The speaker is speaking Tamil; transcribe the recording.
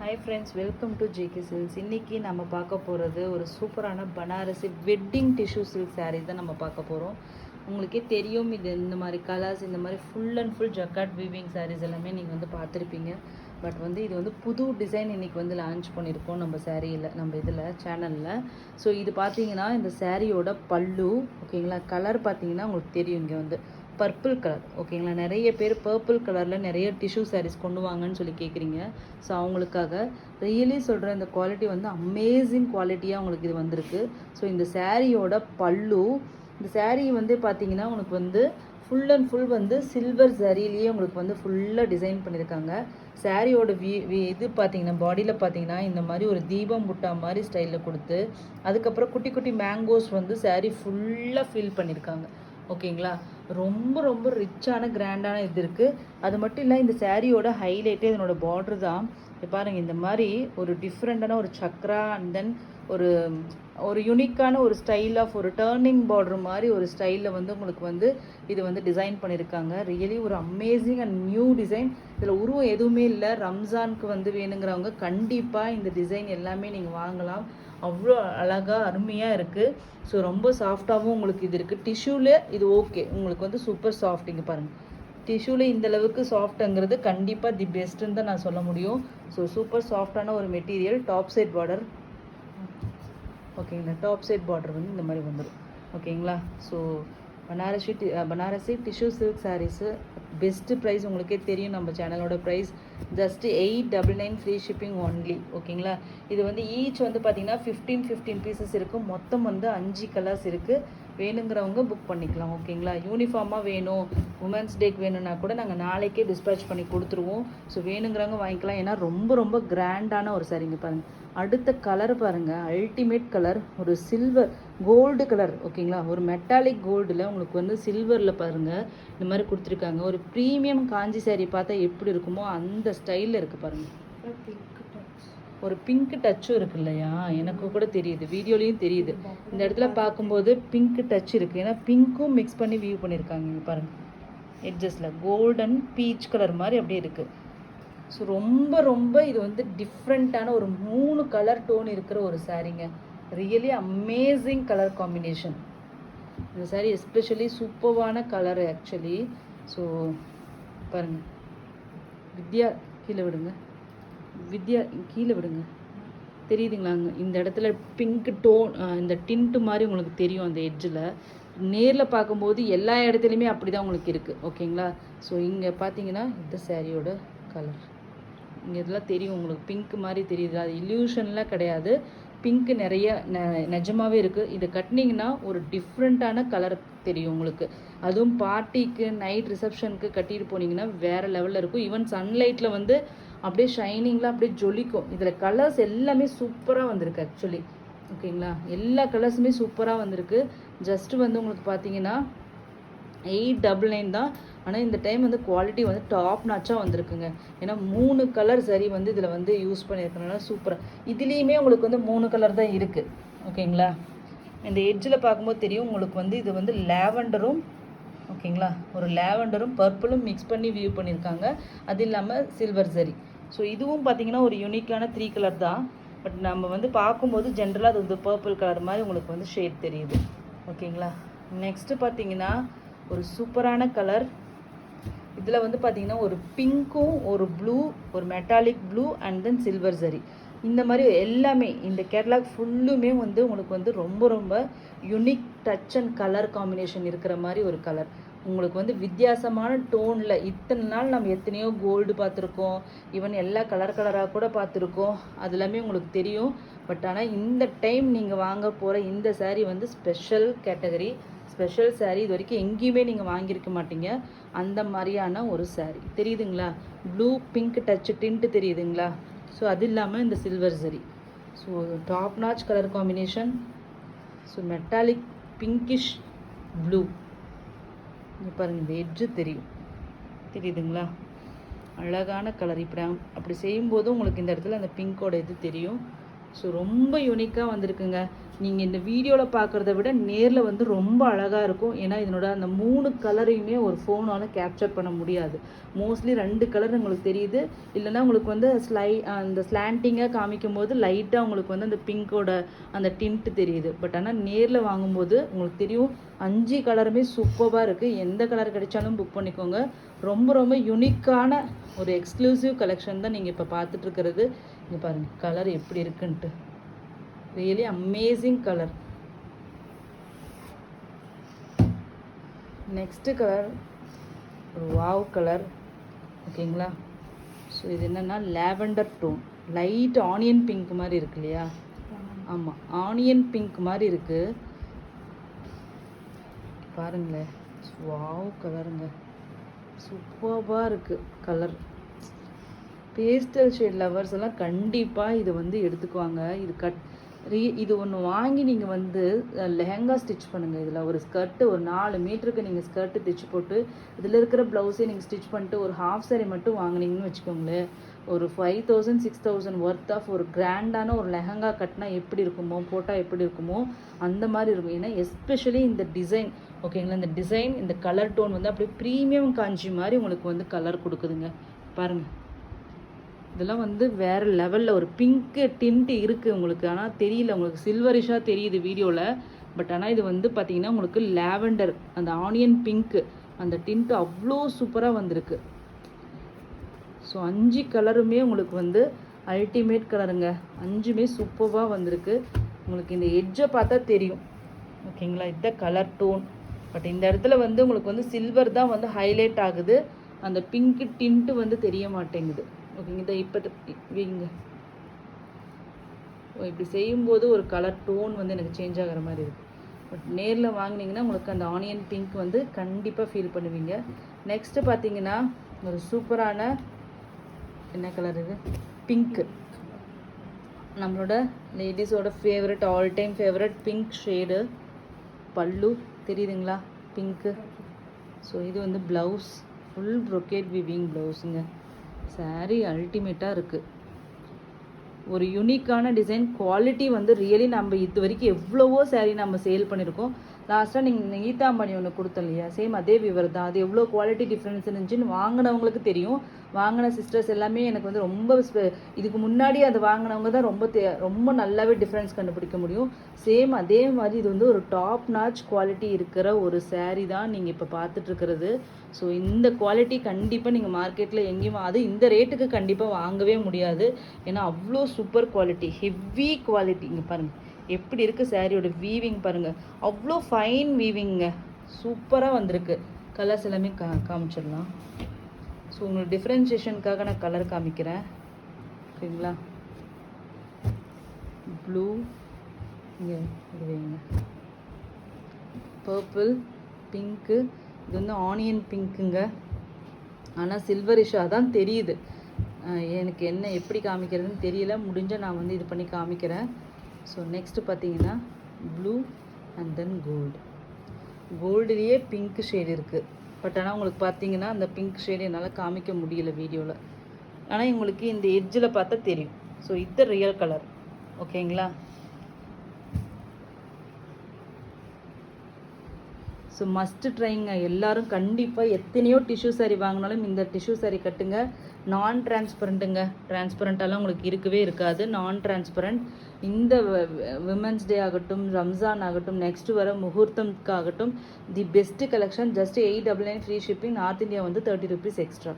Hi friends, welcome to JK silks. இன்றைக்கி நம்ம பார்க்க போகிறது ஒரு சூப்பரான Banarasi wedding tissue silk sari தான் நம்ம பார்க்க போகிறோம். உங்களுக்கே தெரியும், இது இந்த மாதிரி கலர்ஸ், இந்த மாதிரி full and full jacquard weaving sarees எல்லாமே நீங்கள் வந்து பார்த்துருப்பீங்க. பட் வந்து இது வந்து புது டிசைன் இன்றைக்கி வந்து லான்ச் பண்ணியிருக்கோம் நம்ம சாரியில், நம்ம இதில் சேனலில். ஸோ இது பார்த்தீங்கன்னா இந்த சாரியோட பல்லு, ஓகேங்களா. கலர் பார்த்தீங்கன்னா உங்களுக்கு தெரியும், இங்கே வந்து பர்பிள் கலர், ஓகேங்களா. நிறைய பேர் பர்பிள் கலரில் நிறைய டிஷ்யூ சாரீஸ் கொண்டு வாங்கன்னு சொல்லி கேட்குறீங்க. ஸோ அவங்களுக்காக ரியலி சொல்கிற இந்த குவாலிட்டி வந்து அமேசிங் குவாலிட்டியாக உங்களுக்கு இது வந்திருக்கு. ஸோ இந்த சாரியோட பல்லு, இந்த சாரீ வந்து பார்த்தீங்கன்னா உங்களுக்கு வந்து ஃபுல் அண்ட் ஃபுல் வந்து சில்வர் சரிலேயே உங்களுக்கு வந்து ஃபுல்லாக டிசைன் பண்ணியிருக்காங்க. சாரியோட இது பார்த்தீங்கன்னா பாடியில் பார்த்தீங்கன்னா இந்த மாதிரி ஒரு தீபம் புட்டா மாதிரி ஸ்டைலில் கொடுத்து, அதுக்கப்புறம் குட்டி குட்டி மேங்கோஸ் வந்து சாரீ ஃபுல்லாக ஃபில் பண்ணியிருக்காங்க, ஓகேங்களா. ரொம்ப ரொம்ப ரிச்சான கிராண்டான இது இருக்குது. அது மட்டும் இல்லை, இந்த சாரியோட ஹைலைட்டே இதனோட பார்டர் தான். பாருங்கள், இந்த மாதிரி ஒரு டிஃப்ரெண்ட்டான ஒரு சக்ரா அண்ட் தென் ஒரு யூனிக்கான ஒரு ஸ்டைல் ஆஃப் ஒரு டர்னிங் பார்டர் மாதிரி ஒரு ஸ்டைலில் வந்து உங்களுக்கு வந்து இது வந்து டிசைன் பண்ணியிருக்காங்க. ரியலி ஒரு அமேசிங் அண்ட் நியூ டிசைன். இதில் உருவம் எதுவுமே இல்லை. ரம்ஜானுக்கு வந்து வேணுங்கிறவங்க கண்டிப்பாக இந்த டிசைன் எல்லாமே நீங்கள் வாங்கலாம். அவ்வளோ அழகாக அருமையாக இருக்குது. ஸோ ரொம்ப சாஃப்டாகவும் உங்களுக்கு இது இருக்குது. டிஷ்யூவில் இது ஓகே, உங்களுக்கு வந்து சூப்பர் சாஃப்ட். இங்கே பாருங்கள், டிஷ்யூவில் இந்த அளவுக்கு சாஃப்ட்டுங்கிறது கண்டிப்பாக தி பெஸ்ட்டுன்னு தான் நான் சொல்ல முடியும். ஸோ சூப்பர் சாஃப்டான ஒரு மெட்டீரியல். டாப் சைட் பார்டர், ஓகேங்களா. டாப் சைட் பார்டர் வந்து இந்த மாதிரி வந்துடும், ஓகேங்களா. So Banarasi tissue silk sarees best price உங்களுக்கே தெரியும். நம்ம சேனலோட price just 899 free shipping only, ஓகேங்களா. இது வந்து ஈச் வந்து பார்த்திங்கன்னா 15 பீசஸ் இருக்குது. மொத்தம் வந்து 5 கலர்ஸ் இருக்குது. வேணுங்கிறவங்க புக் பண்ணிக்கலாம், ஓகேங்களா. யூனிஃபார்மாக வேணும், உமன்ஸ் டேக்கு வேணும்னா கூட நாங்கள் நாளைக்கே டிஸ்பேச் பண்ணி கொடுத்துருவோம். ஸோ வேணுங்கிறவங்க வாங்கிக்கலாம். ஏன்னா ரொம்ப ரொம்ப கிராண்டான ஒரு சாரீங்க. பாருங்கள், அடுத்த கலர் பாருங்கள், அல்டிமேட் கலர், ஒரு சில்வர் கோல்டு கலர், ஓகேங்களா. ஒரு மெட்டாலிக் கோல்டில் உங்களுக்கு வந்து சில்வரில் பாருங்கள் இந்த மாதிரி கொடுத்துருக்காங்க. ஒரு ப்ரீமியம் காஞ்சி சாரீ பார்த்தா எப்படி இருக்குமோ அந்த ஸ்டைலில் இருக்குது பாருங்கள். ஒரு பிங்க் டச்சும் இருக்கு இல்லையா, எனக்கு கூட தெரியுது, வீடியோலையும் தெரியுது. இந்த இடத்துல பார்க்கும்போது பிங்க் டச் இருக்குது. ஏன்னா பிங்க்கும் மிக்ஸ் பண்ணி வியூ பண்ணியிருக்காங்க. இங்கே பாருங்கள், எட்ஜஸில் கோல்டன் பீச் கலர் மாதிரி அப்படியே இருக்குது. ஸோ ரொம்ப ரொம்ப இது வந்து டிஃப்ரெண்ட்டான ஒரு 3 கலர் டோன் இருக்கிற ஒரு சாரீங்க. Really amazing colour combination. இந்த சாரீ எஸ்பெஷலி சூப்பர்வான கலர் ஆக்சுவலி. ஸோ பாருங்கள், வித்யா கீழே விடுங்க, வித்யா கீழே விடுங்க, தெரியுதுங்களா. இந்த இடத்துல பிங்க் டோன், இந்த டின்ட்டு மாதிரி உங்களுக்கு தெரியும் அந்த எட்ஜில். நேரில் பார்க்கும்போது எல்லா இடத்துலையுமே அப்படி தான் உங்களுக்கு இருக்குது, ஓகேங்களா. ஸோ இங்கே பார்த்தீங்கன்னா இந்த சாரியோட கலர் இங்கே இதெல்லாம் தெரியும் உங்களுக்கு, பிங்க் மாதிரி தெரியுது. அது இல்யூஷன்லாம் கிடையாது, பிங்க்கு நிறைய நிஜமாகவே இருக்குது. இதை கட்டினீங்கன்னா ஒரு டிஃப்ரெண்ட்டான கலர் தெரியும் உங்களுக்கு. அதுவும் பார்ட்டிக்கு நைட் ரிசப்ஷனுக்கு கட்டிட்டு போனீங்கன்னா வேறு லெவலில் இருக்கும். ஈவன் சன்லைட்டில் வந்து அப்படியே ஷைனிங்கில் அப்படியே ஜொலிக்கும். இதில் கலர்ஸ் எல்லாமே சூப்பராக வந்திருக்கு ஆக்சுவலி, ஓகேங்களா. எல்லா கலர்ஸுமே சூப்பராக வந்திருக்கு. ஜஸ்ட்டு வந்து உங்களுக்கு பார்த்தீங்கன்னா 899 தான். ஆனால் இந்த டைம் வந்து குவாலிட்டி வந்து டாப் நாச்சாக வந்திருக்குங்க. ஏன்னா 3 கலர் சரி வந்து இதில் வந்து யூஸ் பண்ணியிருக்கனால சூப்பராக. இதுலேயுமே உங்களுக்கு வந்து 3 கலர் தான் இருக்குது, ஓகேங்களா. இந்த எட்ஜில் பார்க்கும்போது தெரியும் உங்களுக்கு வந்து இது வந்து லேவண்டரும், ஓகேங்களா, ஒரு லேவண்டரும் பர்பிளும் மிக்ஸ் பண்ணி வியூ பண்ணியிருக்காங்க. அது இல்லாமல் சில்வர் சரி. ஸோ இதுவும் பார்த்தீங்கன்னா ஒரு யூனிக்கான 3 கலர் தான். பட் நம்ம வந்து பார்க்கும்போது ஜென்ரலாக அது வந்து பர்பிள் கலர் மாதிரி உங்களுக்கு வந்து ஷேட் தெரியுது, ஓகேங்களா. நெக்ஸ்ட்டு பார்த்தீங்கன்னா ஒரு சூப்பரான கலர். இதில் வந்து பார்த்தீங்கன்னா ஒரு பிங்க்கும் ஒரு ப்ளூ, ஒரு metallic blue and then silver சரி. இந்த மாதிரி எல்லாமே இந்த கேட்லாக் ஃபுல்லுமே வந்து உங்களுக்கு வந்து ரொம்ப ரொம்ப unique touch and colour combination இருக்கிற மாதிரி ஒரு கலர். உங்களுக்கு வந்து வித்தியாசமான டோனில், இத்தனை நாள் நம்ம எத்தனையோ கோல்டு பார்த்துருக்கோம், ஈவன் எல்லா கலராக கூட பார்த்துருக்கோம், அது எல்லாமே உங்களுக்கு தெரியும். பட் ஆனால் இந்த டைம் நீங்கள் வாங்க போகிற இந்த சாரீ வந்து ஸ்பெஷல் கேட்டகரி, ஸ்பெஷல் சாரீ. இது வரைக்கும் எங்கேயுமே நீங்கள் வாங்கியிருக்க மாட்டீங்க அந்த மாதிரியான ஒரு சாரீ. தெரியுதுங்களா, ப்ளூ பிங்க் டச்சு டின்ட்டு தெரியுதுங்களா. ஸோ அது இல்லாமல் இந்த சில்வர் சரி. So top notch colour combination. So metallic pinkish blue. இங்கே பாருங்கள், இந்த எட்ஜு தெரியுதுங்களா, அழகான கலர். இப்படி அப்படி செய்யும்போது உங்களுக்கு இந்த இடத்துல அந்த பிங்கோட இது தெரியும். ஸோ ரொம்ப யூனிக்காக வந்திருக்குங்க. நீங்கள் இந்த வீடியோவில் பார்க்குறத விட நேரில் வந்து ரொம்ப அழகாக இருக்கும். ஏன்னா இதனோட அந்த 3 கலரையுமே ஒரு ஃபோனால் கேப்சர் பண்ண முடியாது. மோஸ்ட்லி 2 கலர் உங்களுக்கு தெரியுது. இல்லைன்னா உங்களுக்கு வந்து அந்த ஸ்லாண்டிங்காக காமிக்கும் போது லைட்டாக உங்களுக்கு வந்து அந்த பிங்கோட அந்த டிண்ட் தெரியுது. பட் ஆனால் நேரில் வாங்கும்போது உங்களுக்கு தெரியும் 5 கலருமே சூப்பராக இருக்குது. எந்த கலர் கிடைச்சாலும் புக் பண்ணிக்கோங்க. ரொம்ப ரொம்ப யூனிக்கான ஒரு எக்ஸ்க்ளூசிவ் கலெக்ஷன் தான் நீங்கள் இப்போ பார்த்துட்ருக்கிறது. இங்கே பாருங்கள் கலர் எப்படி இருக்குன்ட்டு. Really amazing colour. Next colour ஒரு வாவ் கலர். ஓகேங்களா? ஸோ இது என்னென்னா lavender tone, light onion pink மாதிரி இருக்கு இல்லையா? ஆமாம், ஆனியன் பிங்க் மாதிரி இருக்குது. பாருங்களேன், வாவ் கலருங்க, சூப்பராக இருக்குது கலர். பேஸ்டல் ஷேட் லவர்ஸ் எல்லாம் கண்டிப்பாக இது வந்து எடுத்துக்குவாங்க. இது ஒன்று வாங்கி நீங்கள் வந்து லெஹங்கா ஸ்டிச் பண்ணுங்கள். இதில் ஒரு ஸ்கர்ட்டு ஒரு 4 மீட்டருக்கு நீங்கள் ஸ்கர்ட்டு தைச்சி போட்டு இதில் இருக்கிற ப்ளவுஸே நீங்கள் ஸ்டிச் பண்ணிட்டு ஒரு ஹாஃப் சாரி மட்டும் வாங்கினீங்கன்னு வச்சுக்கோங்களேன், ஒரு 5000 6000 ஒர்த் ஆஃப் ஒரு கிராண்டான ஒரு லெஹங்கா கட்டினா எப்படி இருக்குமோ, போட்டால் எப்படி இருக்குமோ அந்த மாதிரி இருக்கும். ஏன்னா எஸ்பெஷலி இந்த டிசைன், ஓகேங்களா, இந்த டிசைன் இந்த கலர் டோன் வந்து அப்படியே ப்ரீமியம் காஞ்சி மாதிரி உங்களுக்கு வந்து கலர் கொடுக்குதுங்க. பாருங்கள், இதெல்லாம் வந்து வேறு லெவலில் ஒரு பிங்க்கு டின்ட்டு இருக்குது உங்களுக்கு. ஆனால் தெரியல, உங்களுக்கு சில்வரிஷாக தெரியுது வீடியோவில். பட் ஆனால் இது வந்து பார்த்திங்கன்னா உங்களுக்கு லாவெண்டர் அந்த ஆனியன் பிங்க்கு அந்த டின்ட்டு அவ்வளோ சூப்பராக வந்திருக்கு. ஸோ 5 கலருமே உங்களுக்கு வந்து அல்டிமேட் கலருங்க. 5மே சூப்பராக வந்திருக்கு. உங்களுக்கு இந்த எட்ஜை பார்த்தா தெரியும், ஓகேங்களா, இதுதான் கலர் டோன். பட் இந்த இடத்துல வந்து உங்களுக்கு வந்து சில்வர் தான் வந்து ஹைலைட் ஆகுது, அந்த பிங்க்கு டின்ட்டு வந்து தெரிய மாட்டேங்குது. ஓகேங்க, இதை இப்போ வைங்க. இப்படி செய்யும்போது ஒரு கலர் டோன் வந்து எனக்கு சேஞ்ச் ஆகிற மாதிரி இருக்குது. பட் நேரில் வாங்கினீங்கன்னா உங்களுக்கு அந்த ஆனியன் பிங்க் வந்து கண்டிப்பாக ஃபீல் பண்ணுவீங்க. நெக்ஸ்ட்டு பார்த்தீங்கன்னா ஒரு சூப்பரான என்ன கலர் இது, பிங்க்கு. நம்மளோட லேடிஸோட favourite, all time favourite pink shade. பல்லு தெரியுதுங்களா, பிங்க்கு. ஸோ இது வந்து ப்ளவுஸ், ஃபுல் ப்ரொக்கேட் விவிங் ப்ளவுஸுங்க. சாரீ அல்டிமேட்டாக இருக்குது. ஒரு யூனிக்கான டிசைன், குவாலிட்டி வந்து ரியலி நம்ம இது வரைக்கும் எவ்வளவோ சாரீ நம்ம சேல் பண்ணியிருக்கோம். லாஸ்ட்டாக நீங்கள் ஈத்தாம்பணி ஒன்று கொடுத்தோம் இல்லையா, சேம் அதே விவர் தான். அது எவ்வளோ குவாலிட்டி டிஃப்ரென்ஸ் இருந்துச்சுன்னு வாங்கினவங்களுக்கு தெரியும். வாங்கின சிஸ்டர்ஸ் எல்லாமே எனக்கு வந்து ரொம்ப இதுக்கு முன்னாடி அது வாங்கினவங்க தான் ரொம்ப நல்லாவே டிஃப்ரென்ஸ் கண்டுபிடிக்க முடியும். சேம் அதே மாதிரி இது வந்து ஒரு டாப் நாச் குவாலிட்டி இருக்கிற ஒரு சாரீ தான் நீங்கள் இப்போ பார்த்துட்ருக்கிறது. ஸோ இந்த குவாலிட்டி கண்டிப்பாக நீங்கள் மார்க்கெட்டில் எங்கேயும் அது இந்த ரேட்டுக்கு கண்டிப்பாக வாங்கவே முடியாது. ஏன்னா அவ்வளோ சூப்பர் குவாலிட்டி, ஹெவி குவாலிட்டி. இங்கே பாருங்கள் எப்படி இருக்குது சாரியோட வீவிங் பாருங்கள், அவ்வளோ ஃபைன் வீவிங்க, சூப்பராக வந்திருக்கு. கலர்ஸ் எல்லாமே காமிச்சிடலாம். ஸோ உங்களுக்கு டிஃப்ரென்ஷியேஷனுக்காக நான் கலர் காமிக்கிறேன், ஓகேங்களா. ப்ளூ, இங்கே இது வைங்க, பர்பிள், பிங்க்கு. இது வந்து ஆனியன் பிங்க்குங்க, ஆனால் சில்வரிஷாக தான் தெரியுது. எனக்கு என்ன எப்படி காமிக்கிறதுன்னு தெரியல. முடிஞ்சால் நான் வந்து இது பண்ணி காமிக்கிறேன். ஸோ நெக்ஸ்ட்டு பார்த்தீங்கன்னா ப்ளூ அண்ட் தென் கோல்டுலேயே பிங்க் ஷேடு இருக்குது. பட் ஆனால் உங்களுக்கு பார்த்தீங்கன்னா அந்த பிங்க் ஷேடு என்னால் காமிக்க முடியல வீடியோவில். ஆனால் உங்களுக்கு இந்த எட்ஜில் பார்த்தா தெரியும். ஸோ இது ரியல் கலர், ஓகேங்களா. ஸோ மஸ்ட்டு ட்ரைங்க, எல்லோரும் கண்டிப்பாக எத்தனையோ டிஷ்யூ சாரீ வாங்கினாலும் இந்த டிஷ்யூ சாரீ கட்டுங்க. நான் டிரான்ஸ்பரண்ட்டுங்க, டிரான்ஸ்பரண்ட்டாலாம் உங்களுக்கு இருக்கவே இருக்காது, நான் டிரான்ஸ்பரண்ட். இந்த விமென்ஸ் டே ஆகட்டும், ரம்ஜான் ஆகட்டும், நெக்ஸ்ட்டு வர முகூர்த்தம்க்கு ஆகட்டும், தி best collection. Just 899 free shipping. North India வந்து 30 rupees எக்ஸ்ட்ரா.